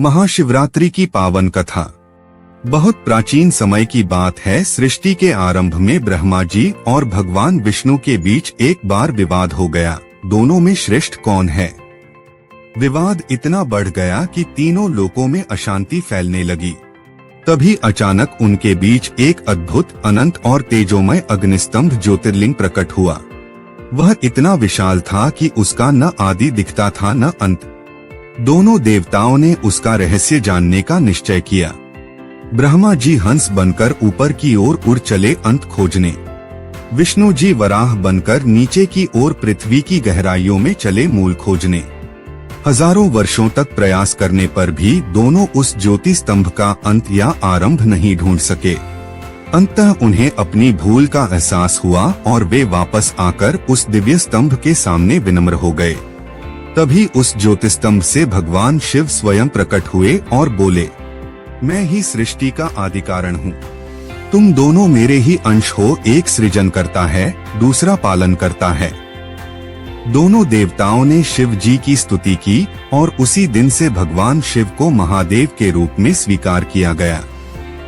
महाशिवरात्रि की पावन कथा। बहुत प्राचीन समय की बात है। सृष्टि के आरंभ में ब्रह्मा जी और भगवान विष्णु के बीच एक बार विवाद हो गया। दोनों में श्रेष्ठ कौन है। विवाद इतना बढ़ गया कि तीनों लोकों में अशांति फैलने लगी। तभी अचानक उनके बीच एक अद्भुत, अनंत और तेजोमय अग्निस्तंभ ज्योतिर्लिंग प्रकट हुआ। वह इतना विशाल था कि उसका न आदि दिखता था न अंत। दोनों देवताओं ने उसका रहस्य जानने का निश्चय किया। ब्रह्मा जी हंस बनकर ऊपर की ओर उड़ चले अंत खोजने। विष्णु जी वराह बनकर नीचे की ओर पृथ्वी की गहराइयों में चले मूल खोजने। हजारों वर्षों तक प्रयास करने पर भी दोनों उस ज्योति स्तंभ का अंत या आरंभ नहीं ढूंढ सके। अंततः उन्हें अपनी भूल का एहसास हुआ और वे वापस आकर उस दिव्य स्तंभ के सामने विनम्र हो गए। तभी उस ज्योतिस्तंभ से भगवान शिव स्वयं प्रकट हुए और बोले, मैं ही सृष्टि का आदि कारण हूँ। तुम दोनों मेरे ही अंश हो। एक सृजन करता है, दूसरा पालन करता है। दोनों देवताओं ने शिव जी की स्तुति की और उसी दिन से भगवान शिव को महादेव के रूप में स्वीकार किया गया।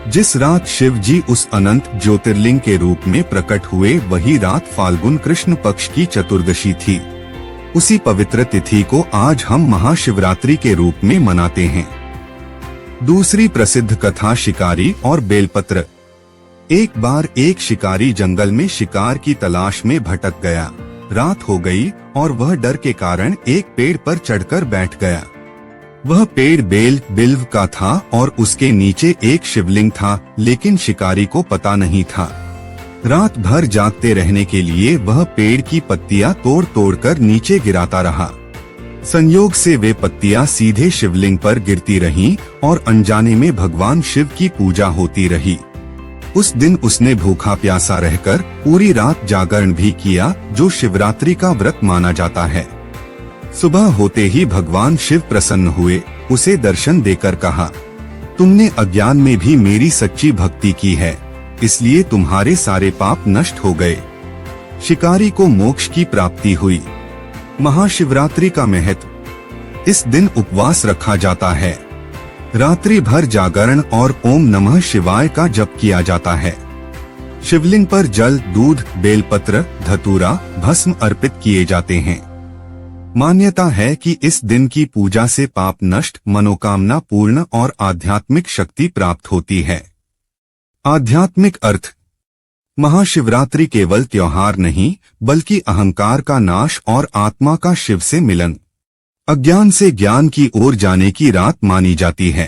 जिस रात शिव जी उस अनंत ज्योतिर्लिंग के रूप में प्रकट हुए, वही रात फाल्गुन कृष्ण पक्ष की चतुर्दशी थी। उसी पवित्र तिथि को आज हम महाशिवरात्रि के रूप में मनाते हैं। दूसरी प्रसिद्ध कथा शिकारी और बेलपत्र। एक बार एक शिकारी जंगल में शिकार की तलाश में भटक गया। रात हो गई और वह डर के कारण एक पेड़ पर चढ़कर बैठ गया। वह पेड़ बेल बिल्व का था और उसके नीचे एक शिवलिंग था, लेकिन शिकारी को पता नहीं था। रात भर जागते रहने के लिए वह पेड़ की पत्तियां तोड़ तोड़कर नीचे गिराता रहा। संयोग से वे पत्तियां सीधे शिवलिंग पर गिरती रहीं और अनजाने में भगवान शिव की पूजा होती रही। उस दिन उसने भूखा प्यासा रहकर पूरी रात जागरण भी किया, जो शिवरात्रि का व्रत माना जाता है। सुबह होते ही भगवान शिव प्रसन्न हुए। उसे दर्शन देकर कहा, तुमने अज्ञान में भी मेरी सच्ची भक्ति की है, इसलिए तुम्हारे सारे पाप नष्ट हो गए। शिकारी को मोक्ष की प्राप्ति हुई। महाशिवरात्रि का महत्व। इस दिन उपवास रखा जाता है। रात्रि भर जागरण और ओम नमः शिवाय का जप किया जाता है। शिवलिंग पर जल, दूध, बेलपत्र, धतूरा, भस्म अर्पित किए जाते हैं। मान्यता है कि इस दिन की पूजा से पाप नष्ट, मनोकामना पूर्ण और आध्यात्मिक शक्ति प्राप्त होती है। आध्यात्मिक अर्थ। महाशिवरात्रि केवल त्योहार नहीं, बल्कि अहंकार का नाश और आत्मा का शिव से मिलन, अज्ञान से ज्ञान की ओर जाने की रात मानी जाती है।